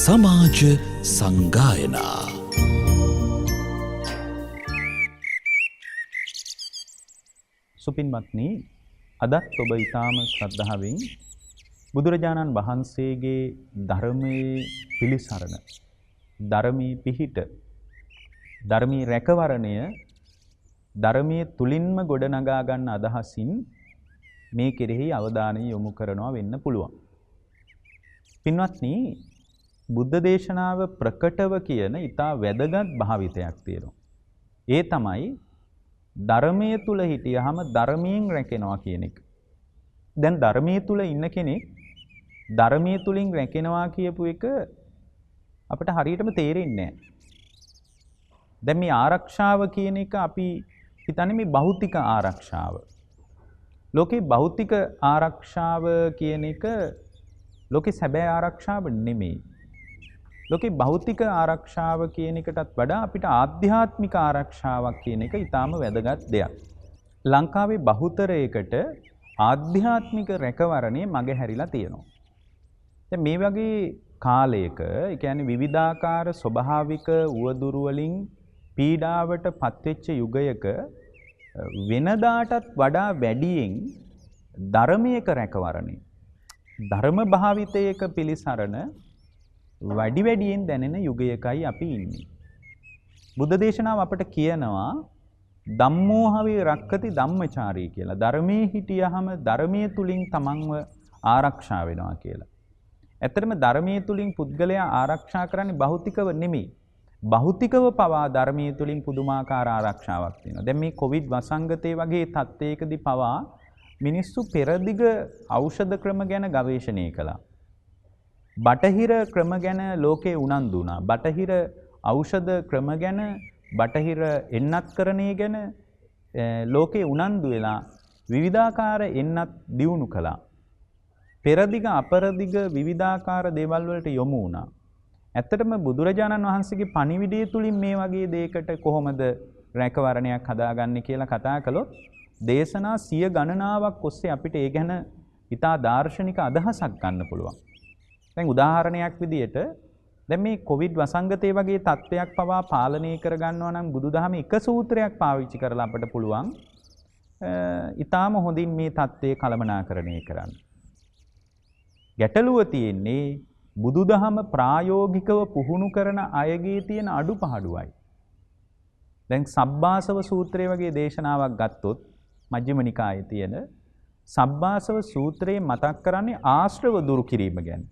සමාජ සංගායනා සුපින්වත්නි, අදත් ඔබ ඊටාම ශ්‍රද්ධාවෙන් බුදුරජාණන් වහන්සේගේ ධර්මයේ පිළිසරණ, ධර්මයේ පිහිට, ධර්මයේ රැකවරණය, ධර්මයේ තුලින්ම ගොඩනගා ගන්න අදහසින් මේ කෙරෙහි අවධානය යොමු කරනවා වෙන්න පුළුවන්. පින්වත්නි, බුද්ධ දේශනාව ප්‍රකටව කියන ඊටා වැදගත් භාවිතයක් තියෙනවා. ඒ තමයි ධර්මයේ තුල හිටියාම ධර්මයෙන් රැකෙනවා කියන එක. දැන් ධර්මයේ තුල ඉන්න කෙනෙක් ධර්මයේ තුලින් රැකෙනවා කියපු එක අපිට හරියටම තේරෙන්නේ නැහැ. දැන් මේ ආරක්ෂාව කියන එක අපි හිතන්නේ මේ භෞතික ආරක්ෂාව. ලෝකේ භෞතික ආරක්ෂාව කියන එක ලෝකේ සැබෑ ආරක්ෂාව නෙමෙයි. ලෝකේ භෞතික ආරක්ෂාව කියන එකටත් වඩා අපිට ආධ්‍යාත්මික ආරක්ෂාවක් කියන එක ඊටාම වැදගත් දෙයක්. ලංකාවේ බහුතරයකට ආධ්‍යාත්මික රැකවරණේ මගහැරිලා තියෙනවා. දැන් මේ වගේ කාලයක, ඒ කියන්නේ විවිධාකාර ස්වභාවික උවදුරු වලින් පීඩාවට පත්වෙච්ච යුගයක වෙනදාටත් වඩා වැඩියෙන් ධර්මයක රැකවරණේ, ධර්ම භාවිතයක පිළිසරණ වැඩි වැඩියෙන් දැනෙන යුගයකයි අපි ඉන්නේ. බුද්ධ දේශනාව අපට කියනවා ධම්මෝහවේ රක්කති ධම්මචාරී කියලා. ධර්මයේ හිටියහම ධර්මයේ තුලින් තමන්ව ආරක්ෂා වෙනවා කියලා. ඇත්තටම ධර්මයේ තුලින් පුද්ගලයා ආරක්ෂා කරන්නේ භෞතිකව නෙමෙයි. භෞතිකව පවා ධර්මයේ තුලින් පුදුමාකාර ආරක්ෂාවක් තියෙනවා. දැන් මේ කොවිඩ් වසංගතයේ වගේ තත්ත්වයකදී පවා මිනිස්සු පෙරදිග ඖෂධ ක්‍රම ගැන ගවේෂණය කළා. බටහිර ක්‍රම ගැන ලෝකේ උනන්දු වුණා. බටහිර ඖෂධ ක්‍රම ගැන, බටහිර එන්නත්කරණය ගැන ලෝකේ උනන්දු වෙලා විවිධාකාර එන්නත් දියුණු කළා. පෙරදිග අපරදිග විවිධාකාර දේවල් වලට යොමු වුණා. ඇත්තටම බුදුරජාණන් වහන්සේගේ පණිවිඩය තුලින් මේ වගේ දෙයකට කොහොමද රැකවරණයක් හදාගන්නේ කියලා කතා කළොත් දේශනා 100 ගණනාවක් ඔස්සේ අපිට ඒ ගැන ඉතා දාර්ශනික අදහසක් ගන්න පුළුවන්. දැන් උදාහරණයක් විදියට දැන් මේ කොවිඩ් වසංගතය වගේ තත්ත්වයක් පවා පාලනය කරගන්නවා නම් බුදුදහමේ එක සූත්‍රයක් පාවිච්චි කරලා අපට පුළුවන් ඊටාම හොඳින් මේ තත්ත්වය කළමනාකරණය කරන්න. ගැටලුව තියෙන්නේ බුදුදහම ප්‍රායෝගිකව පුහුණු කරන අයගේ තියෙන අඩුපාඩුවයි. දැන් සබ්බාසව සූත්‍රය වගේ දේශනාවක් ගත්තොත් මජ්ක්‍ධිම නිකායේ තියෙන සබ්බාසව සූත්‍රයේ මතක් කරන්නේ ආශ්‍රව දුරු කිරීම ගැන.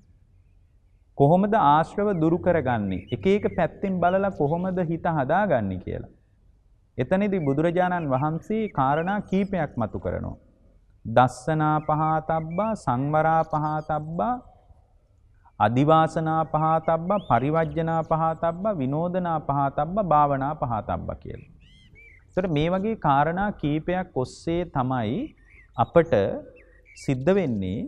කොහොමද ආශ්‍රව දුරු කරගන්නේ? එක එක පැත්තෙන් බලලා කොහොමද හිත හදාගන්නේ කියලා. එතනදී බුදුරජාණන් වහන්සේ කාරණා කීපයක් මතු කරනවා. දස්සනා පහතබ්බා, සංවරා පහතබ්බා, අදිවාසනා පහතබ්බා, පරිවර්ජනා පහතබ්බා, විනෝදනා පහතබ්බා, භාවනා පහතබ්බා කියලා. ඒතර මේ වගේ කාරණා කීපයක් ඔස්සේ තමයි අපට සිද්ධ වෙන්නේ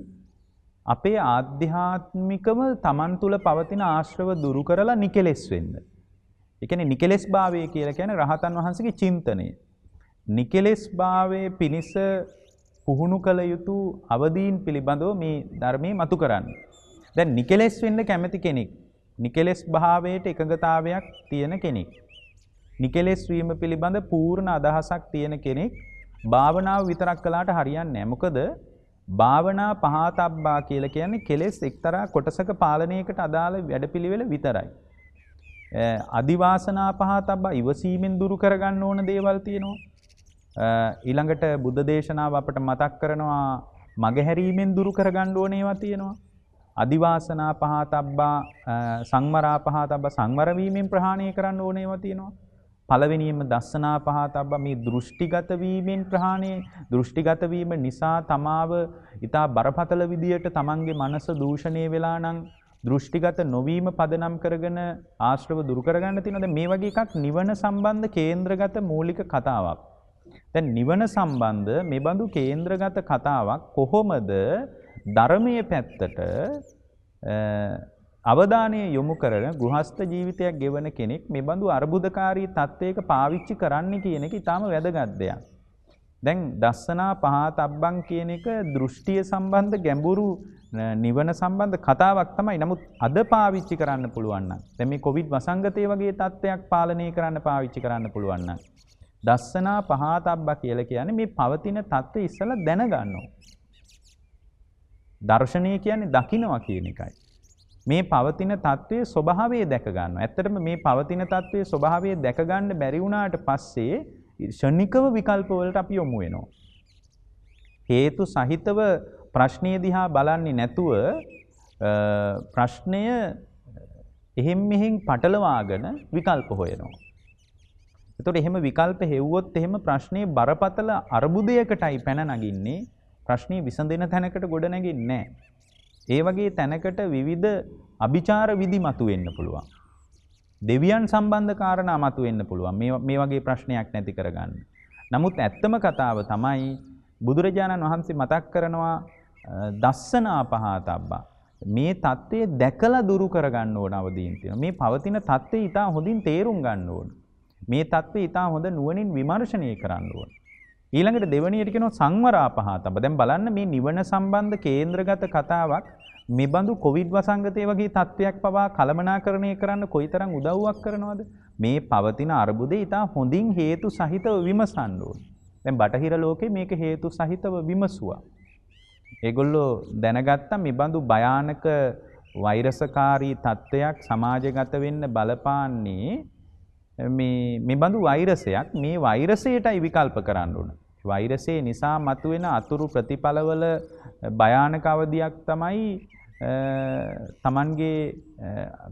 අපේ ආධ්‍යාත්මිකව තමන් තුළ පවතින ආශ්‍රව දුරු කරලා නිකලෙස් වෙන්න. ඒ කියන්නේ නිකලෙස් භාවය කියලා කියන්නේ රහතන් වහන්සේගේ චින්තනය. නිකලෙස් භාවයේ පිනිස පුහුණු කළ යුතු අවදීන් පිළිබඳව මේ ධර්මයේ මතු කරන්නේ. දැන් නිකලෙස් වෙන්න කැමති කෙනෙක්, නිකලෙස් භාවයට එකඟතාවයක් තියෙන කෙනෙක්, නිකලෙස් වීම පිළිබඳ පූර්ණ අදහසක් තියෙන කෙනෙක් භාවනාව විතරක් කළාට හරියන්නේ නැහැ. මොකද භාවනා පහතබ්බා කියලා කියන්නේ කෙලෙස් එක්තරා කොටසක පාලනයකට අදාළ වැඩපිළිවෙල විතරයි. අදිවාසනා පහතබ්බා ඉවසීමෙන් දුරු කරගන්න ඕන දේවල් තියෙනවා. ඊළඟට බුද්ධ දේශනාව අපට මතක් කරනවා මගහැරීමෙන් දුරු කරගන්න ඕන ඒවා තියෙනවා. අදිවාසනා පහතබ්බා, සංවරා පහතබ්බා සංවර වීමෙන් ප්‍රහාණය කරන්න ඕන ඒවා තියෙනවා. පළවෙනියම දස්සනා පහතබ්බා මේ දෘෂ්ටිගත වීමෙන් ප්‍රහාණය, දෘෂ්ටිගත වීම නිසා තමාව ඊටා බරපතල විදියට තමන්ගේ මනස දූෂණය වෙලා නම් දෘෂ්ටිගත නොවීම පදනම් කරගෙන ආශ්‍රව දුරු කරගන්න තියෙනවා. දැන් මේ වගේ එකක් නිවන සම්බන්ධ කේන්ද්‍රගත මූලික කතාවක්. දැන් නිවන සම්බන්ධ මේ බඳු කේන්ද්‍රගත කතාවක් කොහොමද ධර්මයේ පැත්තට අවධානය යොමු කරන ගෘහස්ත ජීවිතයක් ගෙවන කෙනෙක් මේ බඳු අර්බුදකාරී තත්ත්වයක පාවිච්චි කරන්න කියන එක ඊටාම වැදගත් දෙයක්. දැන් දස්සනා පහතබ්බං කියන එක දෘෂ්ටිය සම්බන්ධ ගැඹුරු නිවන සම්බන්ධ කතාවක් තමයි. නමුත් අද පාවිච්චි කරන්න පුළුවන් නම් දැන් මේ කොවිඩ් වසංගතය වගේ තත්ත්වයක් පාලනය කරන්න පාවිච්චි කරන්න පුළුවන් නම් දස්සනා පහතබ්බා කියලා කියන්නේ මේ පවතින தත්ත්වය ඉස්සලා දැනගන්නවා. දර්ශනය කියන්නේ දකින්නවා කියන එකයි. මේ පවතින தත්ත්වයේ ස්වභාවය දැක ගන්නවා. ඇත්තටම මේ පවතින தත්ත්වයේ ස්වභාවය දැක ගන්න බැරි වුණාට පස්සේ ෂණිකව විකල්ප වලට අපි යොමු වෙනවා. හේතු සහිතව ප්‍රශ්නය දිහා බලන්නේ නැතුව ප්‍රශ්නය එහෙම් මෙහෙම් පටලවාගෙන විකල්ප හොයනවා. එතකොට එහෙම විකල්ප හෙව්වොත් එහෙම ප්‍රශ්නේ බරපතල අර්බුදයකටයි පැන නගින්නේ. ප්‍රශ්නේ විසඳෙන තැනකට ගොඩ නැගින්නේ නැහැ. ඒ වගේ තැනකට විවිධ අභිචාර විදි මතුවෙන්න පුළුවන්. දෙවියන් සම්බන්ධ කාරණා මතුවෙන්න පුළුවන්. මේ වගේ ප්‍රශ්නයක් නැති කරගන්න. නමුත් ඇත්තම කතාව තමයි බුදුරජාණන් වහන්සේ මතක් කරනවා දස්සනා පහතබ්බා. මේ தත්ත්වය දැකලා දුරු කරගන්න ඕන අවදීන් තියෙනවා. මේ පවතින தත්ත්වය ඊටා හොඳින් තේරුම් ගන්න ඕන. මේ தත්ත්වය ඊටා හොඳ නුවණින් විමර්ශනය කරන්න ඕන. ඊළඟට දෙවණියට කියනවා සංවරා පහතබ්බා. දැන් බලන්න මේ නිවන සම්බන්ධ කේන්ද්‍රගත කතාවක් මෙබඳු කොවිඩ් වසංගතය වගේ තත්ත්වයක් පවා කළමනාකරණය කරන්න කොයිතරම් උදව්වක් කරනවද? මේ පවතින අර්බුදේ ඊටා හොඳින් හේතු සහිතව විමසන්න ඕන. දැන් බටහිර ලෝකේ මේක හේතු සහිතව විමසුවා. ඒගොල්ලෝ දැනගත්තා මේ බඳු භයානක වෛරසකාරී තත්ත්වයක් සමාජගත වෙන්න බලපාන්නේ මේ බඳු වෛරසයක්. මේ වෛරසයටයි විකල්ප කරන්න ඕන. වෛරසය නිසා මතුවෙන අතුරු ප්‍රතිඵලවල භයානක අවධියක් තමයි තමන්ගේ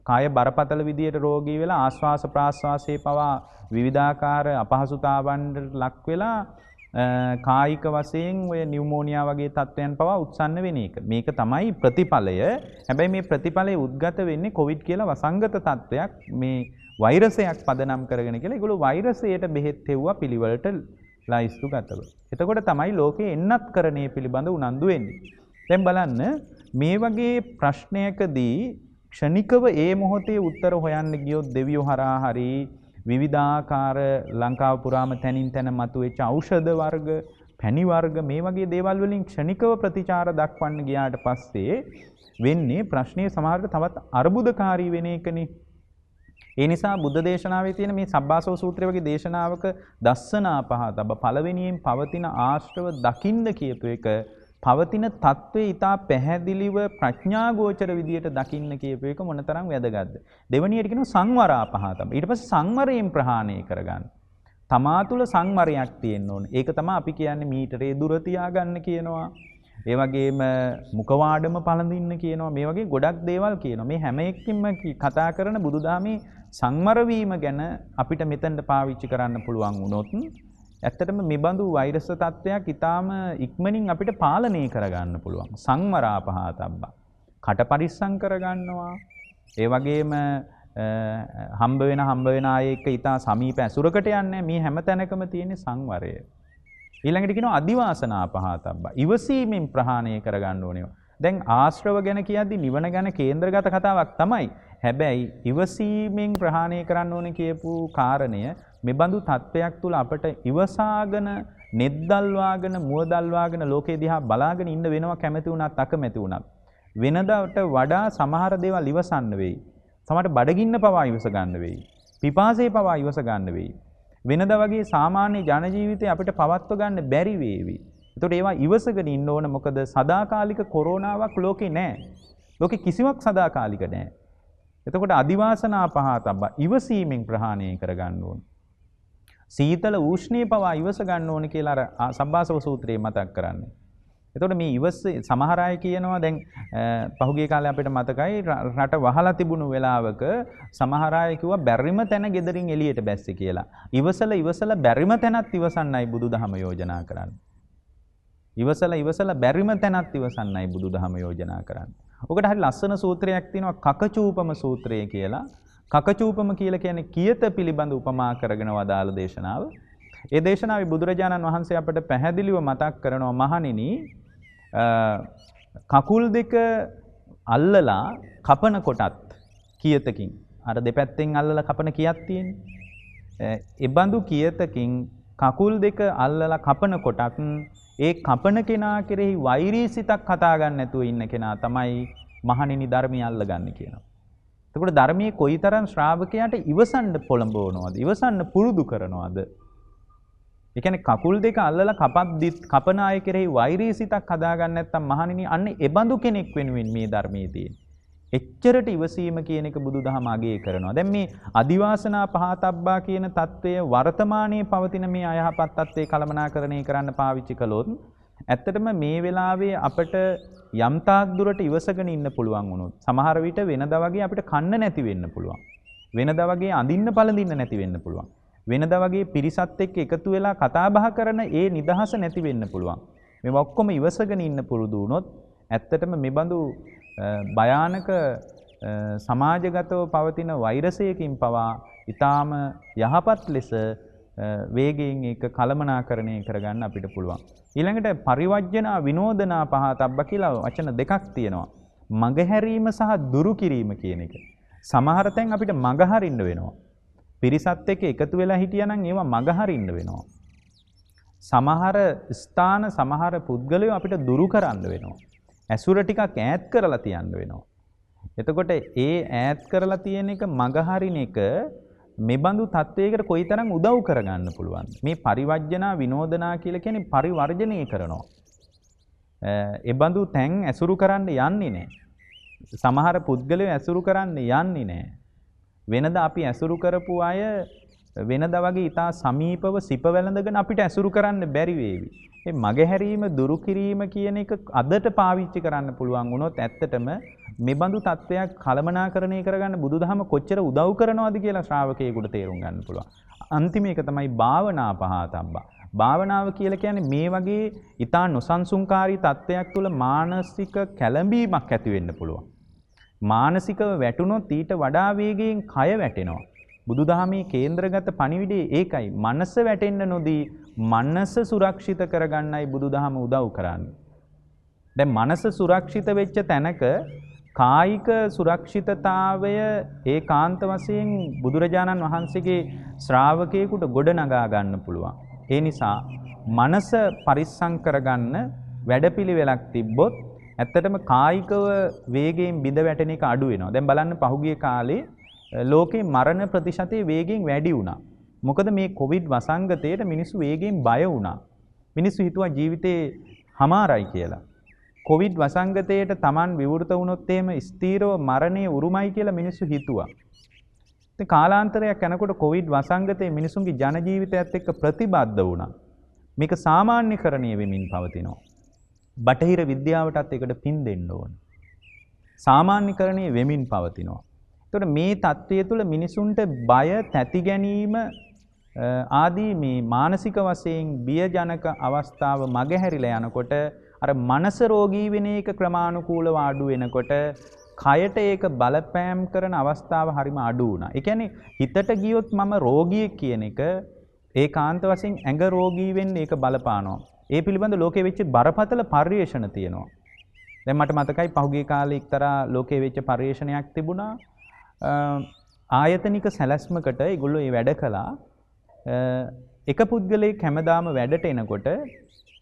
කාය බරපතල විදියට රෝගී වෙලා ආශ්වාස ප්‍රාශ්වාසයේ පවා විවිධාකාර අපහසුතාවන්ට ලක් වෙලා කායික වශයෙන් ඔය නියුමෝනියා වගේ තත්ත්වයන් පවා උත්සන්න වෙන එක. මේක තමයි ප්‍රතිඵලය. හැබැයි මේ ප්‍රතිඵලය උද්ගත වෙන්නේ කොවිඩ් කියලා වසංගත තත්ත්වයක් මේ වෛරසයක් පදනම් කරගෙන කියලා. ඒගොල්ලෝ වෛරසයට බෙහෙත් තෙව්වා පිළිවෙලට ලයිස්තු ගතව. එතකොට තමයි ලෝකේ එන්නත් කරණය පිළිබඳ උනන්දු වෙන්නේ. දැන් බලන්න මේ වගේ ප්‍රශ්නයකදී ක්ෂණිකව ඒ මොහොතේ උත්තර හොයන්න ගියොත් දෙවියෝ හරහා හරි විවිධාකාර ලංකාව පුරාම තැනින් තැන මතුවෙච්ච ඖෂධ වර්ග, පැණි වර්ග මේ වගේ දේවල් වලින් ක්ෂණිකව ප්‍රතිචාර දක්වන්න ගියාට පස්සේ වෙන්නේ ප්‍රශ්නයේ සමහරට තවත් අර්බුදකාරී වෙන එකනේ. ඒ නිසා බුද්ධ දේශනාවේ තියෙන මේ සබ්බාසව සූත්‍රය වගේ දේශනාවක දස්සනා පහතබ්බා පළවෙනියෙන් පවතින ආශ්‍රව දකින්න කියපු එක පවතින தત્ත්වය ඊටා පැහැදිලිව ප්‍රඥාගෝචර විදියට දකින්න කියපු එක මොනතරම් වැදගත්ද. දෙවැනියට කියනවා සංවරා පහතබ්බා. ඊට පස්සේ සංවරයෙන් ප්‍රහාණය කරගන්න. තමා තුළ සංවරයක් තියෙන්න ඕනේ. ඒක තමයි අපි කියන්නේ මීටරේ දුර තියාගන්න කියනවා. ඒ වගේම මුඛවාඩම පළඳින්න කියනවා. මේ වගේ ගොඩක් දේවල් කියනවා. මේ හැම එකකින්ම කතා කරන බුදුදහමේ සංවර වීම ගැන අපිට මෙතනට පාවිච්චි කරන්න පුළුවන් වුණොත් ඇත්තටම මේ බඳු වෛරස් තත්ත්වයක් ඊටාම ඉක්මනින් අපිට පාලනය කරගන්න පුළුවන්. සංවරා පහතබ්බා. කට පරිස්සම් කරගන්නවා. ඒ වගේම හම්බ වෙන අය එක්ක ඊටා සමීප ඇසුරකට යන්නේ මේ හැම තැනකම තියෙන සංවරය. ඊළඟට කියනවා අදිවාසනා පහතබ්බා. ඉවසීමෙන් ප්‍රහාණය කරගන්න ඕනේ. දැන් ආශ්‍රව ගැන කියද්දි නිවන ගැන කේන්ද්‍රගත කතාවක් තමයි. හැබැයි ඉවසීමෙන් ප්‍රහාණය කරන්න ඕනේ කියපු කාරණය මෙබඳු තත්ත්වයක් තුල අපට ඉවසාගෙන නෙද්දල්වාගෙන මුවදල්වාගෙන ලෝකේ දිහා බලාගෙන ඉන්න වෙනවා කැමති වුණත් අකමැති වුණත්. වෙනදාට වඩා සමහර දේවල් ඉවසන්න වෙයි. සමහරට බඩගින්න පවා ඉවස ගන්න වෙයි. පිපාසය පවා ඉවස ගන්න වෙයි. වෙනදා වගේ සාමාන්‍ය ජන ජීවිතේ අපිට පවත්ව ගන්න බැරි වේවි. ඒතකොට ඒවා ඉවසගෙන ඉන්න ඕන. මොකද සදාකාලික කොරෝනාවක් ලෝකේ නැහැ. ලෝකේ කිසිවක් සදාකාලික නැහැ. එතකොට අදිවාසනා පහතබ්බා ඉවසීමෙන් ප්‍රහාණය කරගන්න ඕන. සීතල උෂ්ණේ පවා ඉවස ගන්න ඕන කියලා අර සබ්බාසව සූත්‍රයේ මතක් කරන්නේ. එතකොට මේ ඉවස සමහර අය කියනවා දැන් පහුගිය කාලේ අපිට මතකයි රට වහලා තිබුණු වෙලාවක සමහර අය කිව්වා බැරිම තැන ගෙදරින් එළියට බැස්සේ කියලා. ඉවසලා බැරිම තැනත් ඉවසන්නයි බුදුදහම යෝජනා කරන්නේ. ඉවසලා බැරිම තැනත් ඉවසන්නයි බුදුදහම යෝජනා කරන්නේ. ඔකට හරි ලස්සන සූත්‍රයක් තියෙනවා කකචූපම සූත්‍රය කියලා. කකචූපම කියලා කියන්නේ කියත පිළිබඳ උපමා කරගෙන වදාළ දේශනාව. ඒ දේශනාවේ බුදුරජාණන් වහන්සේ අපට පැහැදිලිව මතක් කරනවා මහණෙනි කකුල් දෙක අල්ලලා කපන කොටත් කියතකින් අර දෙපැත්තෙන් අල්ලලා කපන කියක් තියෙන්නේ. ඒ බඳු කියතකින් කකුල් දෙක අල්ලලා කපන කොටත් ඒ කපන කෙනා කෙරෙහි වෛරී සිතක් හදා ගන්න නැතුව ඉන්න කෙනා තමයි මහණෙනි ධර්මය අල්ලගන්නේ කියනවා. එතකොට ධර්මයේ කොයිතරම් ශ්‍රාවකයාට ඉවසන්න පොළඹවනවද? ඉවසන්න පුරුදු කරනවද? ඒ කියන්නේ කකුල් දෙක අල්ලලා කපන අය කෙරෙහි වෛරී සිතක් හදා ගන්න නැත්නම් මහණෙනි අන්න එබඳු කෙනෙක් වෙනුවෙන් මේ ධර්මයේ තියෙන්නේ. එච්චරට ඉවසීම කියන එක බුදුදහම අගය කරනවා. දැන් මේ අදිවාසනා පහතබ්බා කියන தত্ত্বය වර්තමානයේ පවතින මේ අයහපත් தত্ত্বය කළමනාකරණය කරන්න පාවිච්චි කළොත් ඇත්තටම මේ වෙලාවේ අපිට යම් තාක් දුරට ඉවසගෙන ඉන්න පුළුවන් වුණොත් සමහර විට වෙනදා වගේ අපිට කන්න නැති වෙන්න පුළුවන්. වෙනදා වගේ අඳින්න පළඳින්න නැති වෙන්න පුළුවන්. වෙනදා වගේ පිරිසත් එක්ක එකතු වෙලා කතා බහ කරන ඒ නිදහස නැති වෙන්න පුළුවන්. මේවා ඔක්කොම ඉවසගෙන ඉන්න පුරුදු වුණොත් ඇත්තටම මේ බඳු භයානක සමාජගතව පවතින වෛරසයකින් පවා ඊටාම යහපත් ලෙස වේගයෙන් ඒක කළමනාකරණය කරගන්න අපිට පුළුවන්. ඊළඟට පරිවර්ජනා විනෝදනා පහතබ්බ කියලා වචන දෙකක් තියෙනවා. මගහැරීම සහ දුරු කිරීම කියන එක. සමහර තැන් අපිට මගහරින්න වෙනවා. පිරිසත් එක්ක එකතු වෙලා හිටියනම් ඒවා මගහරින්න වෙනවා. සමහර ස්ථාන සමහර පුද්ගලයෝ අපිට දුරු කරන්න වෙනවා. ඇසුර ටිකක් ඈත් කරලා තියන්න වෙනවා. එතකොට ඒ ඈත් කරලා තියෙන එක මගහරින එක මෙබඳු තත්වයකට කොයිතරම් උදව් කරගන්න පුළුවන්ද? මේ පරිවර්ජනා විනෝදනා කියලා කියන්නේ පරිවර්ජණය කරනවා. එබඳු තැන් ඇසුරු කරන්න යන්නේ නැහැ. සමහර පුද්ගලයෝ ඇසුරු කරන්න යන්නේ නැහැ. වෙනද අපි ඇසුරු කරපු අය වෙනදා වගේ ඊටා සමීපව සිප වැළඳගෙන අපිට ඇසුරු කරන්න බැරි වේවි. මේ මගහැරීම දුරු කිරීම කියන එක අදට පාවිච්චි කරන්න පුළුවන් වුණොත් ඇත්තටම මෙබඳු තත්වයක් කළමනාකරණය කරගන්න බුදුදහම කොච්චර උදව් කරනවද කියලා ශ්‍රාවකයෙකුට තේරුම් ගන්න පුළුවන්. අන්තිම එක තමයි භාවනා පහතබ්බා. භාවනාව කියලා කියන්නේ මේ වගේ ඊටා නොසන්සුන්කාරී තත්වයක් තුළ මානසික කැළඹීමක් ඇති වෙන්න පුළුවන්. මානසිකව වැටුනොත් ඊට වඩා වේගයෙන් කය වැටෙනවා. බුදුදහමේ කේන්ද්‍රගත පණිවිඩය ඒකයි. මනස වැටෙන්න නොදී මනස සුරක්ෂිත කරගන්නයි බුදුදහම උදව් කරන්නේ. දැන් මනස සුරක්ෂිත වෙච්ච තැනක කායික සුරක්ෂිතතාවය ඒකාන්ත වශයෙන් බුදුරජාණන් වහන්සේගේ ශ්‍රාවකයෙකුට ගොඩනගා ගන්න පුළුවන්. ඒ නිසා මනස පරිස්සම් කරගන්න වැඩපිළිවෙලක් තිබ්බොත් ඇත්තටම කායිකව වේගයෙන් බිඳ වැටෙන එක අඩු වෙනවා. දැන් බලන්න පහුගිය කාලේ ලෝකේ මරණ ප්‍රතිශතය වේගයෙන් වැඩි වුණා. මොකද මේ කොවිඩ් වසංගතයට මිනිස්සු වේගයෙන් බය වුණා. මිනිස්සු හිතුවා ජීවිතේ හමාරයි කියලා. කොවිඩ් වසංගතයට Taman විවෘත වුණොත් එහෙම ස්ථීරව මරණය උරුමයි කියලා මිනිස්සු හිතුවා. ඉතින් කාලාන්තරයක් යනකොට කොවිඩ් වසංගතයේ මිනිසුන්ගේ ජන ජීවිතයත් එක්ක ප්‍රතිබද්ධ වුණා. මේක සාමාන්‍යකරණය වෙමින් පවතිනවා. බටහිර විද්‍යාවටත් ඒකට පින් දෙන්න ඕන. සාමාන්‍යකරණය වෙමින් පවතිනවා. එතකොට මේ தත්ත්වය තුළ මිනිසුන්ට බය, තැති ගැනීම ආදී මේ මානසික වශයෙන් බියජනක අවස්ථාව මගහැරිලා යනකොට අර මනස රෝගී වෙන එක ක්‍රමානුකූලව අඩු වෙනකොට කයට ඒක බලපෑම් කරන අවස්ථාව හරිම අඩු වුණා. ඒ කියන්නේ හිතට ගියොත් මම රෝගියෙක් කියන එක ඒකාන්ත වශයෙන් ඇඟ රෝගී වෙන්න ඒක බලපානවා. ඒ පිළිබඳ ලෝකෙ වෙච්ච බරපතල පර්යේෂණ තියෙනවා. දැන් මට මතකයි පහුගිය කාලේ එක්තරා ලෝකෙ වෙච්ච පර්යේෂණයක් තිබුණා. ආයතනික සැලැස්මකට ඒගොල්ලෝ ඒ වැඩ කළා. එක පුද්ගලයෙක් හැමදාම වැඩට එනකොට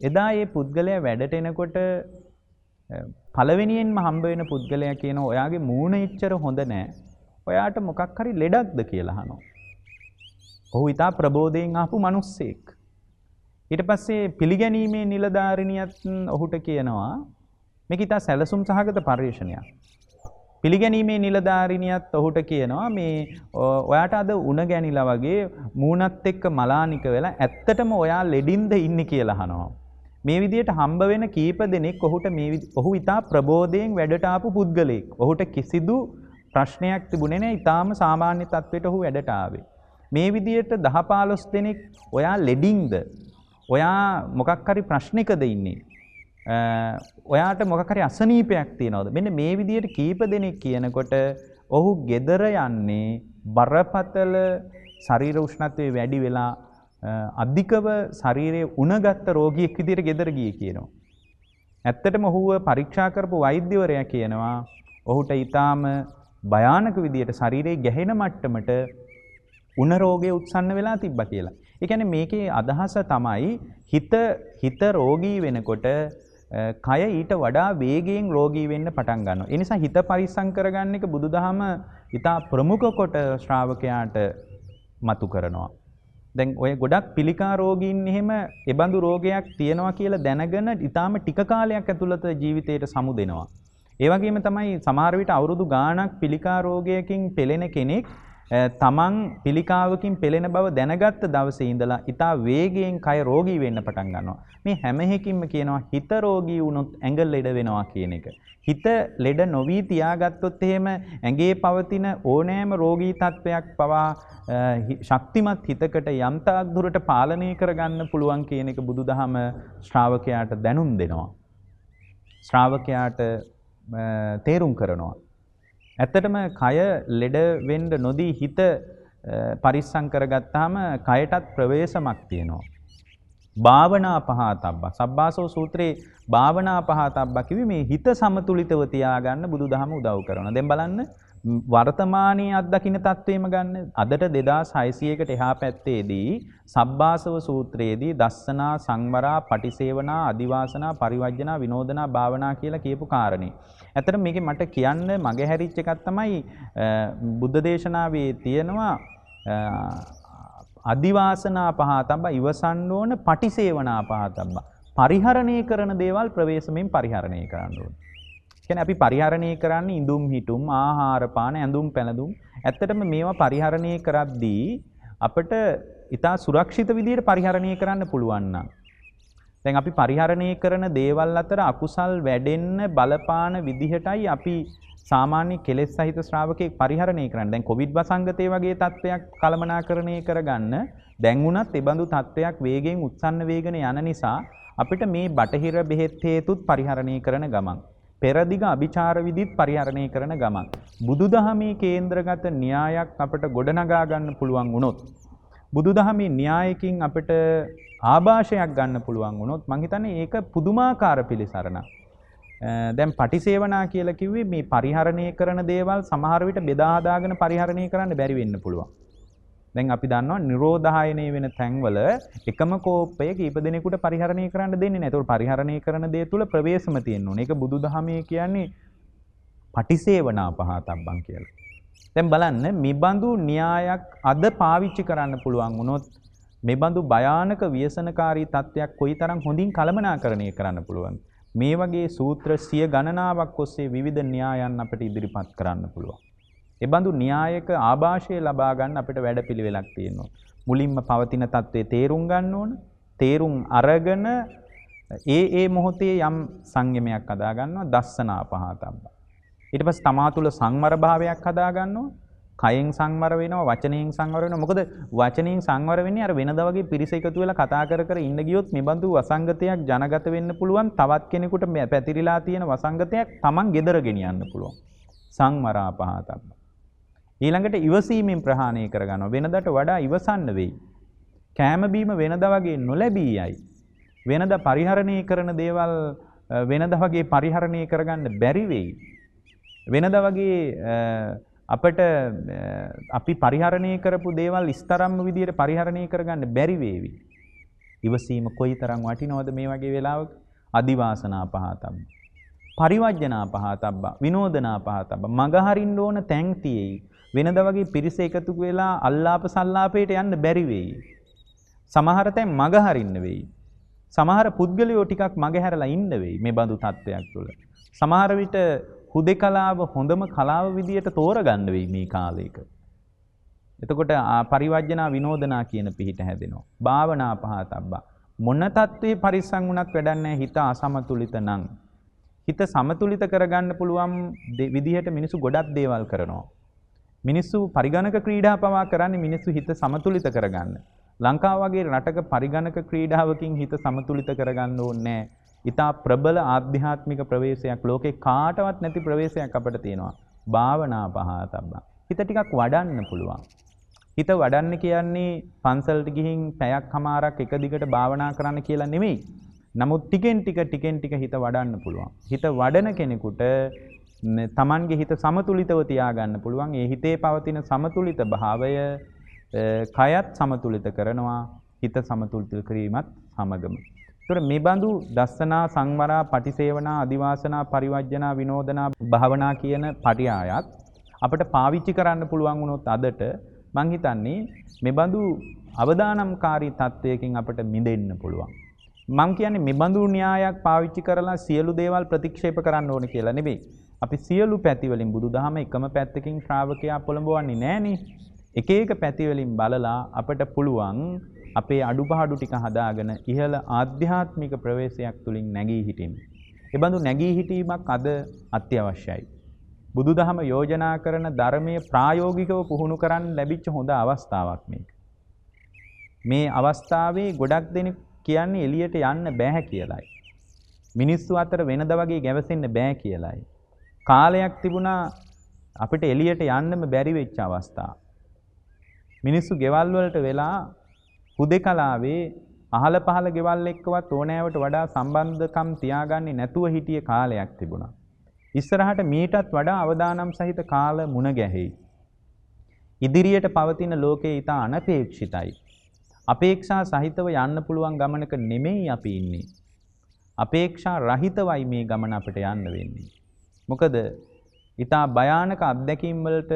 එදා ඒ පුද්ගලයා වැඩට එනකොට පළවෙනියෙන්ම හම්බ වෙන පුද්ගලයා කියන ඔයාගේ මූණ එච්චර හොඳ නැහැ. ඔයාට මොකක් හරි ලෙඩක්ද කියලා අහනවා. ඔහු ඊටා ප්‍රබෝධයෙන් ආපු මිනිස්සෙක්. ඊට පස්සේ පිළිගැනීමේ නිලධාරිනියත් ඔහුට කියනවා මේක ඊටා සැලසුම් සහගත පරිශ්‍රණයක්. පිළිගැනීමේ නිලධාරිනියත් ඔහුට කියනවා මේ ඔයාට අද උණ ගැනිලා වගේ මූණත් එක්ක මලානික වෙලා ඇත්තටම ඔයා ලෙඩින්ද ඉන්නේ කියලා අහනවා. මේ විදිහට හම්බ වෙන කීප දෙනෙක් ඔහුට ඔහු ඊටා ප්‍රබෝධයෙන් වැඩට ආපු පුද්ගලෙක්. ඔහුට කිසිදු ප්‍රශ්නයක් තිබුණේ නැහැ. ඊටාම සාමාන්‍ය තත්ත්වයට ඔහු වැඩට ආවේ. මේ විදිහට 10-15 දෙනෙක් ඔයා ලෙඩින්ද? ඔයා මොකක් හරි ප්‍රශ්නිකද ඉන්නේ? ඔයාට මොකක් හරි අසනීපයක් තියනවද? මෙන්න මේ විදිහට කීප දෙනෙක් කියනකොට ඔහු gedara යන්නේ බරපතල ශරීර උෂ්ණත්වයේ වැඩි වෙලා අධිකව ශරීරයේ උණගත් රෝගියෙක් විදිහට gedara ගියේ කියනවා. ඇත්තටම ඔහුව පරීක්ෂා කරපු වෛද්‍යවරයා කියනවා ඔහුට ඊටාම භයානක විදිහට ශරීරයේ ගැහෙන මට්ටමට උණ රෝගය උත්සන්න වෙලා තිබ්බා කියලා. ඒ කියන්නේ මේකේ අදහස තමයි හිත රෝගී වෙනකොට කය ඊට වඩා වේගයෙන් රෝගී වෙන්න පටන් ගන්නවා. ඒ නිසා හිත පරිස්සම් කරගන්න එක බුදුදහම ඉතා ප්‍රමුඛ කොට ශ්‍රාවකයාට මතු කරනවා. දැන් ඔය ගොඩක් පිළිකා රෝගීන් එහෙම එබඳු රෝගයක් තියෙනවා කියලා දැනගෙන ඊටාම ටික කාලයක් ඇතුළත ජීවිතයට සමුදෙනවා. ඒ වගේම තමයි සමහර විට අවුරුදු ගාණක් පිළිකා රෝගයකින් පෙළෙන කෙනෙක් තමන් පිළිකාවකින් පෙළෙන බව දැනගත්ත දවසේ ඉඳලා ඊටා වේගයෙන් කය රෝගී වෙන්න පටන් ගන්නවා. මේ හැම එකකින්ම කියනවා හිත රෝගී වුණොත් ඇඟ ලෙඩ වෙනවා කියන එක. හිත ලෙඩ නොවි තියාගත්තොත් එහෙම ඇඟේ පවතින ඕනෑම රෝගී තත්වයක් පවා ශක්තිමත් හිතකට යම්තාක් දුරට පාලනය කරගන්න පුළුවන් කියන එක බුදුදහම ශ්‍රාවකයාට දැනුම් දෙනවා. ශ්‍රාවකයාට තේරුම් කරනවා. ඇත්තටම කය ලෙඩ වෙන්න නොදී හිත පරිස්සම් කරගත්තාම කයටත් ප්‍රවේශමක් තියෙනවා. භාවනා පහතබ්බා සබ්බාසෝ සූත්‍රයේ භාවනා පහතබ්බා කිව්වේ මේ හිත සමතුලිතව තියාගන්න බුදුදහම උදව් කරනවා. දැන් බලන්න වර්තමානයේ අත්දකින්න තත්වෙම ගන්න. අදට 2600කට එහා පැත්තේදී සබ්බාසව සූත්‍රයේදී දස්සනා සංවරා පටිසේවනා අදිවාසනා පරිවර්ජනා විනෝදනා භාවනා කියලා කියපු කාරණේ. ඇත්තට මේකේ මට කියන්න මගේ හැරිච්ච එකක් තමයි බුද්ධ දේශනාවේ තියෙනවා අදිවාසනා පහතබ්බා ඉවසන්න ඕන පටිසේවනා පහතබ්බා පරිහරණය කරන දේවල් ප්‍රවේශමෙන් පරිහරණය කරන්න ඕන. කියන්නේ අපි පරිහරණය කරන්නේ ඉඳුම් හිටුම් ආහාර පාන ඇඳුම් පැළඳුම්. ඇත්තටම මේවා පරිහරණය කරද්දී අපිට ඉතා සුරක්ෂිත විදිහට පරිහරණය කරන්න පුළුවන් නම් දැන් අපි පරිහරණය කරන දේවල් අතර අකුසල් වැඩෙන්න බලපාන විදිහටයි අපි සාමාන්‍ය කෙලෙස් සහිත ශ්‍රාවකෙක් පරිහරණය කරන්නේ. දැන් කොවිඩ් වසංගතය වගේ තත්ත්වයක් කළමනාකරණය කරගන්න දැන් උනත් ඒ බඳු තත්ත්වයක් වේගෙන් උත්සන්න වේගන යන නිසා අපිට මේ බටහිර බෙහෙත් හේතුත් පරිහරණය කරන ගමන් පෙරදිග අභිචාර විදිත් පරිහරණය කරන ගමන් බුදුදහමේ කේන්ද්‍රගත න්‍යායක් අපිට ගොඩනගා ගන්න පුළුවන් වුණොත් බුදුදහමේ න්‍යායකින් අපිට ආభాෂයක් ගන්න පුළුවන් වුණොත් මං හිතන්නේ ඒක පුදුමාකාර පිළිසරණක්. දැන් පටිසේවනා කියලා කිව්වේ මේ පරිහරණය කරන දේවල් සමහර විට බෙදා හදාගෙන පරිහරණය කරන්න බැරි වෙන්න පුළුවන්. දැන් අපි දන්නවා නිරෝධායනය වෙන තැන්වල එකම කෝපය කීප දෙනෙකුට පරිහරණය කරන්න දෙන්නේ නැහැ. ඒතකොට පරිහරණය කරන දේ තුල ප්‍රවේශම තියෙන්න ඕනේ. ඒක බුදුදහමේ කියන්නේ පටිසේවනා පහතබ්බන් කියලා. දැන් බලන්න මිබඳු න්‍යායක් අද පාවිච්චි කරන්න පුළුවන් වුණොත් මෙබඳු භයානක ව්‍යසනකාරී තත්ත්වයක් කොයිතරම් හොඳින් කළමනාකරණය කරන්න පුළුවන්. මේ වගේ සූත්‍ර සිය ගණනාවක් ඔස්සේ විවිධ න්‍යායන් අපිට ඉදිරිපත් කරන්න පුළුවන්. එබඳු න්‍යායක ආభాෂය ලබා ගන්න අපිට වැඩපිළිවෙලක් තියෙනවා. මුලින්ම පවතින தત્ත්වයේ තේරුම් ගන්න ඕන. තේරුම් අරගෙන ඒ මොහොතේ යම් සංයමයක් හදා ගන්නවා දස්සනා පහතබ්බා. ඊට පස්සේ තමා තුළ සංවර භාවයක් හදා ගන්නවා. කයෙන් සංවර වෙනවා, වචනයෙන් සංවර වෙනවා. මොකද වචනයෙන් සංවර වෙන්නේ අර වෙනදා වගේ පිරිස එකතු වෙලා කතා කර ඉන්න ගියොත් මෙබඳු වසංගතයක් ජනගත වෙන්න පුළුවන්. තවත් කෙනෙකුට පැතිරිලා තියෙන වසංගතයක් Taman gedara ගෙනියන්න පුළුවන්. සංවරා පහතබ්බා. ඊළඟට ඉවසීමෙන් ප්‍රහාණය කරගන්නවා. වෙනදාට වඩා ඉවසන්න වෙයි. කෑම බීම වෙනදා වගේ නොලැබී යයි. වෙනදා පරිහරණය කරන දේවල් වෙනදා වගේ පරිහරණය කරගන්න බැරි වෙයි. වෙනදා වගේ අපිට අපි පරිහරණය කරපු දේවල් ඉස්තරම්ම විදියට පරිහරණය කරගන්න බැරි වේවි. ඉවසීම කොයිතරම් වටිනවද මේ වගේ වෙලාවක? අදිවාසනා පහතබ්බා. පරිවර්ජනා පහතබ්බා. විනෝදනා පහතබ්බා. මග හරින්න ඕන තැන් තියෙයි. වෙනදා වගේ පිරිස එකතු වෙලා අල්ලාප සල්ලාපයට යන්න බැරි වෙයි. සමහර තැන් මග හරින්න වෙයි. සමහර පුද්ගලයෝ ටිකක් මග හැරලා ඉන්න වෙයි මේ බඳු තත්ත්වයක් තුළ. සමහර විට හුදෙකලාව හොඳම කලාව විදියට තෝරගන්න වෙයි මේ කාලයක. එතකොට පරිවර්ජනා විනෝදනා කියන පිහිට හැදෙනවා. භාවනා පහතබ්බා. මොන තත්ත්වේ පරිස්සම් වුණත් වැඩක් නැහැ හිත අසමතුලිත නම්. හිත සමතුලිත කරගන්න පුළුවන් විදිහට මිනිස්සු ගොඩක් දේවල් කරනවා. මිනිස්සු පරිගණක ක්‍රීඩා පවා කරන්නේ මිනිස්සු හිත සමතුලිත කරගන්න. ලංකාව වගේ රටක පරිගණක ක්‍රීඩාවකින් හිත සමතුලිත කරගන්න ඕනේ නැහැ. ඉතා ප්‍රබල ආධ්‍යාත්මික ප්‍රවේශයක් ලෝකේ කාටවත් නැති ප්‍රවේශයක් අපිට තියෙනවා. භාවනා පහතබ්බා. හිත ටිකක් වඩන්න පුළුවන්. හිත වඩන්න කියන්නේ පන්සලට ගිහින් පැයක් හමාරක් එක දිගට භාවනා කරන්න කියලා නෙමෙයි. නමුත් ටිකෙන් ටික හිත වඩන්න පුළුවන්. හිත වඩන කෙනෙකුට තමන්ගේ හිත සමතුලිතව තියාගන්න පුළුවන්. ඒ හිතේ පවතින සමතුලිත භාවය කයත් සමතුලිත කරනවා. හිත සමතුලිත කිරීමත් සමගම. ඒතර මේ බඳු දස්සනා සංවරා පටිසේවනා අදිවාසනා පරිවර්ජනා විනෝදනා භාවනා කියන පරයයත් අපිට පාවිච්චි කරන්න පුළුවන් වුණොත් අදට මං හිතන්නේ මේ බඳු අවදානම්කාරී තත්වයකින් අපිට මිදෙන්න පුළුවන්. මං කියන්නේ මේ බඳු න්‍යායක් පාවිච්චි කරලා සියලු දේවල් ප්‍රතික්ෂේප කරන්න ඕනේ කියලා නෙවෙයි. අපි සියලු පැති වලින් බුදුදහම එකම පැත්තකින් ශ්‍රාවකයා පොළඹවන්නේ නැහනේ. එක එක පැති වලින් බලලා අපිට පුළුවන් අපේ අඩුපාඩු ටික හදාගෙන ඉහළ ආධ්‍යාත්මික ප්‍රවේශයක් තුලින් නැගී හිටින්න. ඒ බඳු නැගී හිටීමක් අද අත්‍යවශ්‍යයි. බුදුදහම යෝජනා කරන ධර්මයේ ප්‍රායෝගිකව පුහුණු කරන්න ලැබිච්ච හොඳ අවස්ථාවක් මේක. මේ අවස්ථාවේ ගොඩක් දෙනෙක් කියන්නේ එළියට යන්න බෑ කියලායි. මිනිස්සු අතර වෙනද වගේ ගැවසෙන්න බෑ කියලායි. කාලයක් තිබුණා අපිට එළියට යන්නම බැරි වෙච්ච අවස්ථා. මිනිස්සු ගෙවල් වලට වෙලා හුදෙකලාවේ අහල පහල ගෙවල් එක්කවත් ඕනෑවට වඩා සම්බන්ධකම් තියාගන්නේ නැතුව හිටිය කාලයක් තිබුණා. ඉස්සරහට මීටත් වඩා අවදානම් සහිත කාල මුණ ගැහෙයි. ඉදිරියට පවතින ලෝකේ ඊට අනපේක්ෂිතයි. අපේක්ෂා සහිතව යන්න පුළුවන් ගමනක නෙමෙයි අපි ඉන්නේ. අපේක්ෂා රහිතවයි මේ ගමන අපිට යන්න වෙන්නේ. මොකද ඊට භයානක අත්දැකීම් වලට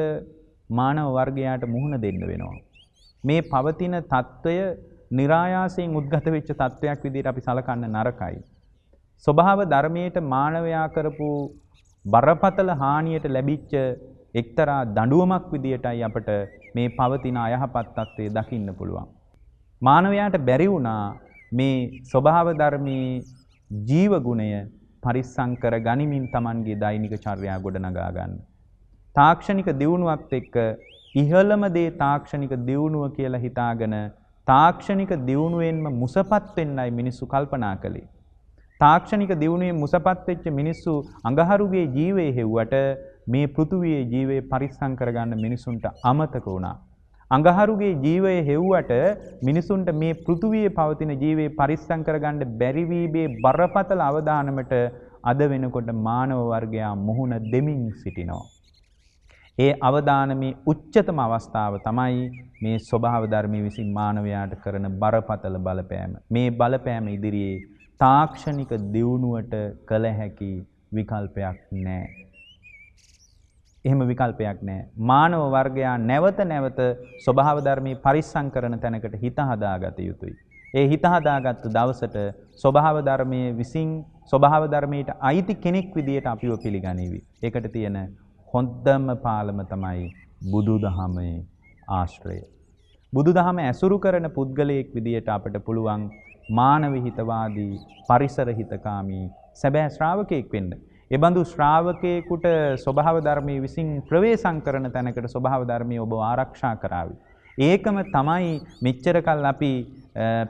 මානව වර්ගයාට මුහුණ දෙන්න වෙනවා. මේ පවතින తত্ত্বය નિરાයාසයෙන් උද්ගත වෙච්ච తত্ত্বයක් විදිහට අපි සලකන්න නරකයි. ස්වභාව ධර්මයට මානවයා කරපු බරපතල හානියට ලැබිච්ච එක්තරා දඬුවමක් විදියටයි අපට මේ පවතින අයහපත් తত্ত্বය දකින්න පුළුවන්. මානවයාට බැරි වුණා මේ ස්වභාව ධර්මයේ ජීව ගුණය පරිස්සම් කර ගනිමින් Tamanගේ දෛනික චර්යාව ගොඩනගා ගන්න. තාක්ෂණික දියුණුවත් එක්ක ඉහළම දේ තාක්ෂණික දියුණුව කියලා හිතාගෙන තාක්ෂණික දියුණුවෙන්ම මුසපත් වෙන්නයි මිනිස්සු කල්පනා කළේ. තාක්ෂණික දියුණුවෙන් මුසපත් වෙච්ච මිනිස්සු අඟහරුගේ ජීවේ හෙව්වට මේ පෘථුවියේ ජීවේ පරිස්සම් කරගන්න මිනිසුන්ට අමතක වුණා. අඟහරුගේ ජීවය හෙව්වට මිනිසුන්ට මේ පෘථුවියේ පවතින ජීවේ පරිස්සම් කරගන්න බැරි වීමේ බරපතල අවදානමට අද වෙනකොට මානව වර්ගයා මුහුණ දෙමින් සිටිනවා. ඒ අවදානමේ උච්චතම අවස්ථාව තමයි මේ ස්වභාව ධර්මයේ විසින් මානවයාට කරන බරපතල බලපෑම. මේ බලපෑම ඉදිරියේ තාක්ෂණික දියුණුවට කළ හැකි විකල්පයක් නැහැ. එහෙම විකල්පයක් නැහැ. මානව වර්ගයා නැවත නැවත ස්වභාව ධර්මයේ පරිස්සම් කරන තැනකට හිත හදාගත යුතුයි. ඒ හිත හදාගත්තු දවසට ස්වභාව ධර්මයේ විසින් ස්වභාව ධර්මයට අයිති කෙනෙක් විදියට අපිව පිළිගනිවි. ඒකට තියෙන හොඳම පාලම තමයි බුදුදහමේ ආශ්‍රය. බුදුදහම ඇසුරු කරන පුද්ගලයෙක් විදියට අපට පුළුවන් මානව හිතවාදී පරිසර හිතකාමී සැබෑ ශ්‍රාවකයෙක් වෙන්න. ඒ බඳු ශ්‍රාවකයෙකුට ස්වභාව ධර්මයේ විසින් ප්‍රවේශම් කරන තැනකට ස්වභාව ධර්මයේ ඔබ ආරක්ෂා කරાવી. ඒකම තමයි මෙච්චර කල් අපි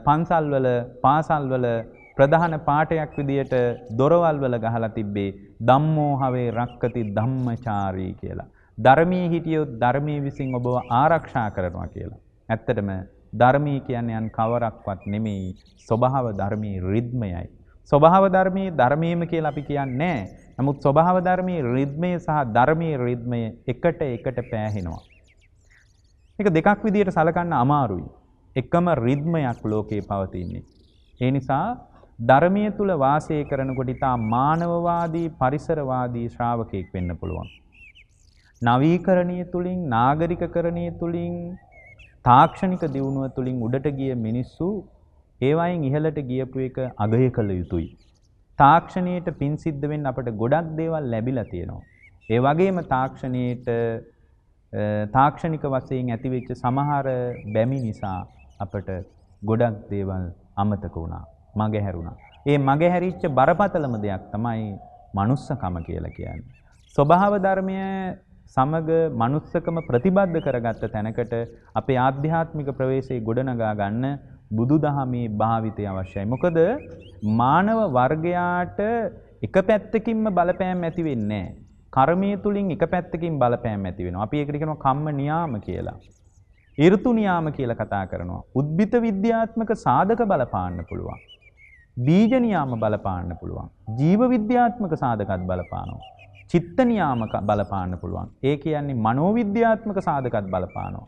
පන්සල්වල පාසල්වල ප්‍රධාන පාඨයක් විදියට දොරවල් වල ගහලා තිබ්බේ ධම්මෝ හවේ රක්කති ධම්මචාරී කියලා. ධර්මයේ හිටියොත් ධර්මයේ විසින් ඔබව ආරක්ෂා කරනවා කියලා. ඇත්තටම ධර්මයේ කියන්නේ අන් කවරක්වත් නෙමෙයි ස්වභාව ධර්මයේ රිද්මයයි. ස්වභාව ධර්මයේ ධර්මයේම කියලා අපි කියන්නේ නැහැ. නමුත් ස්වභාව ධර්මයේ රිද්මය සහ ධර්මයේ රිද්මය එකට පෑහෙනවා. මේක දෙකක් විදියට සලකන්න අමාරුයි. එකම රිද්මයක් ලෝකේ පවතින්නේ. ඒ නිසා ධර්මයේ තුල වාසය කරනකොට ඉතා මානවවාදී පරිසරවාදී ශ්‍රාවකෙක් වෙන්න පුළුවන්. නවීකරණීය තුලින් නාගරිකකරණීය තුලින් තාක්ෂණික දියුණුව තුලින් උඩට ගිය මිනිස්සු ඒවයින් ඉහළට ගියපු එක අගය කළ යුතුයි. තාක්ෂණයට පින් සිද්ධ වෙන්න අපට ගොඩක් දේවල් ලැබිලා තියෙනවා. ඒ වගේම තාක්ෂණික වශයෙන් ඇතිවෙච්ච සමහර බැමි නිසා අපට ගොඩක් දේවල් අමතක වුණා, මගහැරුණා. ඒ මගහැරිච්ච බරපතලම දෙයක් තමයි මනුස්සකම කියලා කියන්නේ. ස්වභාව ධර්මය සමග මනුස්සකම ප්‍රතිබද්ධ කරගත්ත තැනකට අපේ ආධ්‍යාත්මික ප්‍රවේශය ගොඩනගා ගන්න බුදුදහමේ භාවිතය අවශ්‍යයි. මොකද මානව වර්ගයාට එක පැත්තකින්ම බලපෑම් ඇති වෙන්නේ නැහැ. කර්මයේ තුලින් එක පැත්තකින් බලපෑම් ඇති වෙනවා. අපි ඒකට කියනවා කම්ම නියාම කියලා. ඍතු නියාම කියලා කතා කරනවා. උද්භිත විද්‍යාත්මක සාධක බලපාන්න පුළුවන්. බීජ නියාම බලපාන්න පුළුවන්. ජීව විද්‍යාත්මක සාධකත් බලපානවා. චිත්ත නියාමක බලපාන්න පුළුවන්. ඒ කියන්නේ මනෝවිද්‍යාත්මක සාධකත් බලපානවා.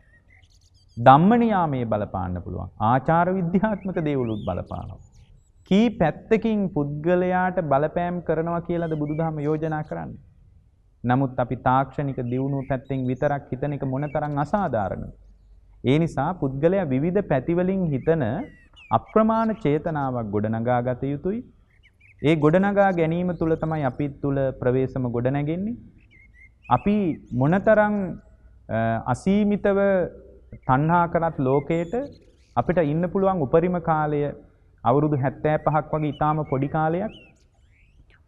ධම්ම නියාමයේ බලපාන්න පුළුවන්. ආචාර විද්‍යාත්මක දේවලුත් බලපානවා. කී පැත්තකින් පුද්ගලයාට බලපෑම් කරනවා කියලාද බුදුදහම යෝජනා කරන්නේ. නමුත් අපි තාක්ෂණික දියුණුව පැත්තෙන් විතරක් හිතන එක මොනතරම් අසාධාරණද? ඒ නිසා පුද්ගලයා විවිධ පැතිවලින් හිතන අප්‍රමාණ චේතනාවක් ගොඩනගා ගත යුතුයි. ඒ ගොඩනගා ගැනීම තුළ තමයි අපි තුළ ප්‍රවේශම ගොඩනැගෙන්නේ. අපි මොනතරම් අසීමිතව තණ්හා කරත් ලෝකයට අපිට ඉන්න පුළුවන් උපරිම කාලය අවුරුදු 75ක් වගේ ඊටාම පොඩි කාලයක්.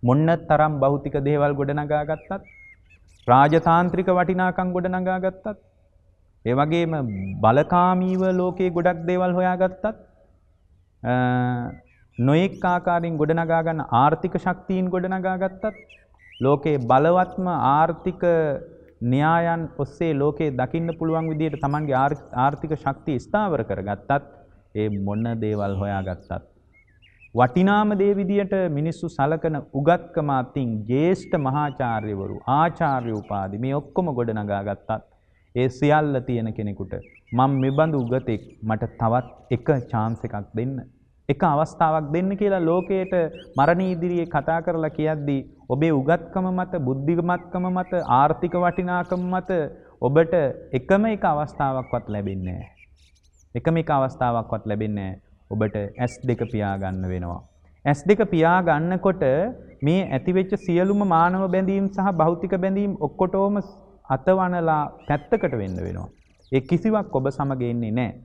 මොන්න තරම් භෞතික දේවල් ගොඩනගා ගත්තත්, රාජතාන්ත්‍රික වටිනාකම් ගොඩනගා ගත්තත්, ඒ වගේම බලකාමීව ලෝකේ ගොඩක් දේවල් හොයාගත්තත්, නොඑක් ආකාරයෙන් ගොඩනගා ගන්න ආර්ථික ශක්තියින් ගොඩනගා ගත්තත්, ලෝකේ බලවත්ම ආර්ථික න්‍යායන් ඔස්සේ ලෝකේ දකින්න පුළුවන් විදිහට Tamanගේ ආර්ථික ශක්තිය ස්ථාවර කරගත්තත්, ඒ මොන දේවල් හොයාගත්තත්, වටිනාම දේ විදියට මිනිස්සු සලකන උගත්කම අතින් ජේෂ්ඨ මහාචාර්යවරු, ආචාර්ය උපාධි මේ ඔක්කොම ගොඩනගා ගත්තත්, ඒ සියල්ල තියෙන කෙනෙකුට මම මෙබඳු උගතෙක් මට තවත් එක chance එකක් දෙන්න, එක අවස්ථාවක් දෙන්න කියලා ලෝකයට මරණ ඉදිරියේ කතා කරලා කියද්දී ඔබේ උගත්කම මත, බුද්ධිමත්කම මත, ආර්ථික වටිනාකම මත ඔබට එකම එක අවස්ථාවක්වත් ලැබෙන්නේ නැහැ. එකම එක අවස්ථාවක්වත් ලැබෙන්නේ නැහැ. ඔබට S2 පියා ගන්න වෙනවා. S2 පියා ගන්නකොට මේ ඇතිවෙච්ච සියලුම මානව බැඳීම් සහ භෞතික බැඳීම් ඔක්කොටම අතවනලා පැත්තකට වෙන්න වෙනවා. ඒ කිසිවක් ඔබ සමග එන්නේ නැහැ.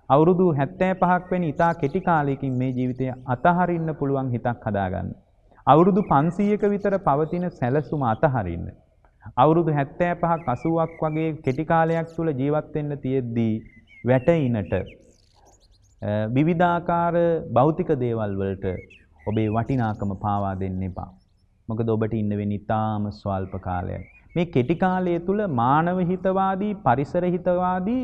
අවුරුදු 75ක් වෙන ඉතා කෙටි කාලයකින් මේ ජීවිතය අතහරින්න පුළුවන් හිතක් හදාගන්න. අවුරුදු 500ක විතර පවතින සැලසුම අතහරින්න. අවුරුදු 75ක් 80ක් වගේ කෙටි කාලයක් තුල ජීවත් වෙන්න තියෙද්දී වැටෙන්නට විවිධාකාර භෞතික දේවල් වලට ඔබේ වටිනාකම පාවා දෙන්න එපා. මොකද ඔබට ඉන්න වෙන්නේ ඉතාම ස්වල්ප කාලයක්. මේ කෙටි කාලය තුල මානව හිතවාදී, පරිසර හිතවාදී,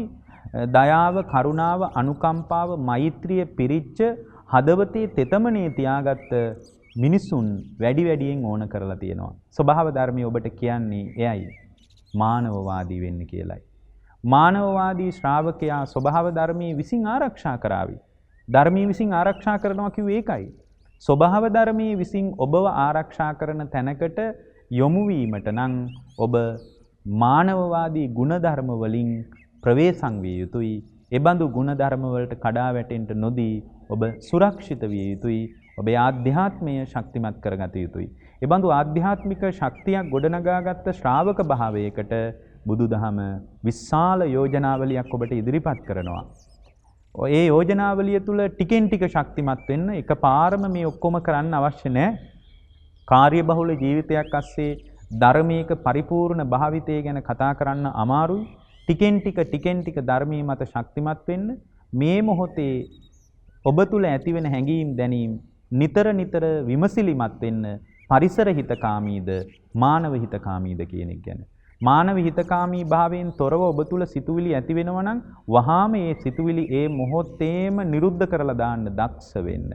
දයාව, කරුණාව, අනුකම්පාව, මෛත්‍රිය පිරිච්ච හදවතේ තෙතමනේ තියාගත්ත මිනිසුන් වැඩියෙන් ඕන කරලා තියෙනවා. ස්වභාව ධර්මයේ ඔබට කියන්නේ එයයි. මානවවාදී වෙන්න කියලයි. මානවවාදී ශ්‍රාවකයා ස්වභාව ධර්මයේ විසින් ආරක්ෂා කරાવી. ධර්මයේ විසින් ආරක්ෂා කරනවා කිව්වේ ඒකයි. ස්වභාව ධර්මයේ විසින් ඔබව ආරක්ෂා කරන තැනකට යොමු වීමට නම් ඔබ මානවවාදී ගුණධර්ම වලින් ප්‍රවේශම් විය යුතුයි. එබඳු ගුණධර්ම වලට කඩා වැටෙන්න නොදී ඔබ සුරක්ෂිත විය යුතුයි. ඔබේ ආධ්‍යාත්මය ශක්තිමත් කරගත යුතුයි. එබඳු ආධ්‍යාත්මික ශක්තියක් ගොඩනගාගත් ශ්‍රාවක භාවයකට බුදුදහම විශාල යෝජනාවලියක් ඔබට ඉදිරිපත් කරනවා. ඒ යෝජනාවලිය තුල ටිකෙන් ටික ශක්තිමත් වෙන්න එකපාරම මේ ඔක්කොම කරන්න අවශ්‍ය නැහැ. කාර්යබහුල ජීවිතයක් අස්සේ ධර්මයක පරිපූර්ණ භාවිතය ගැන කතා කරන්න අමාරුයි. ටිකෙන් ටික ධර්මයේ මත ශක්තිමත් වෙන්න මේ මොහොතේ ඔබ තුල ඇතිවෙන හැඟීම් දැනීම් නිතර විමසිලිමත් වෙන්න. පරිසර හිතකාමීද මානව හිතකාමීද කියන එක ගැන. මානව හිතකාමී භාවයෙන් තොරව ඔබ තුල සිතුවිලි ඇති වෙනවා නම් වහාම ඒ සිතුවිලි ඒ මොහොතේම නිරුද්ධ කරලා දාන්න දක්ෂ වෙන්න.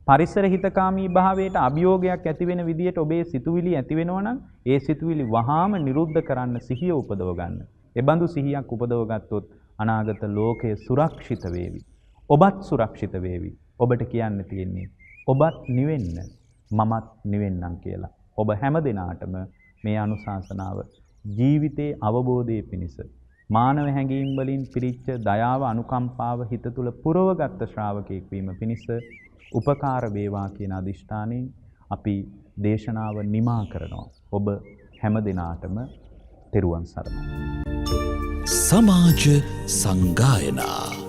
පරිසර හිතකාමී භාවයට අභියෝගයක් ඇති වෙන විදියට ඔබේ සිතුවිලි ඇති වෙනවා නම් ඒ සිතුවිලි වහාම නිරුද්ධ කරන්න සිහිය උපදව ගන්න. එබඳු සිහියක් උපදව ගත්තොත් අනාගත ලෝකය සුරක්ෂිත වේවි. ඔබත් සුරක්ෂිත වේවි. ඔබට කියන්න තියෙන්නේ ඔබත් නිවෙන්න මමත් නිවෙන්නම් කියලා. ඔබ හැම දිනාටම මේ අනුශාසනාව ජීවිතේ අවබෝධයේ පිණිස මානව හැඟීම් වලින් පිරිච්ච දයාව, අනුකම්පාව හිත තුල පුරවගත් ශ්‍රාවකෙක් වීම පිණිස උපකාර වේවා කියන අදිෂ්ඨානයෙන් අපි දේශනාව නිමා කරනවා. ඔබ හැම දිනාටම තෙරුවන් සරණයි. සමාජ සංගායනා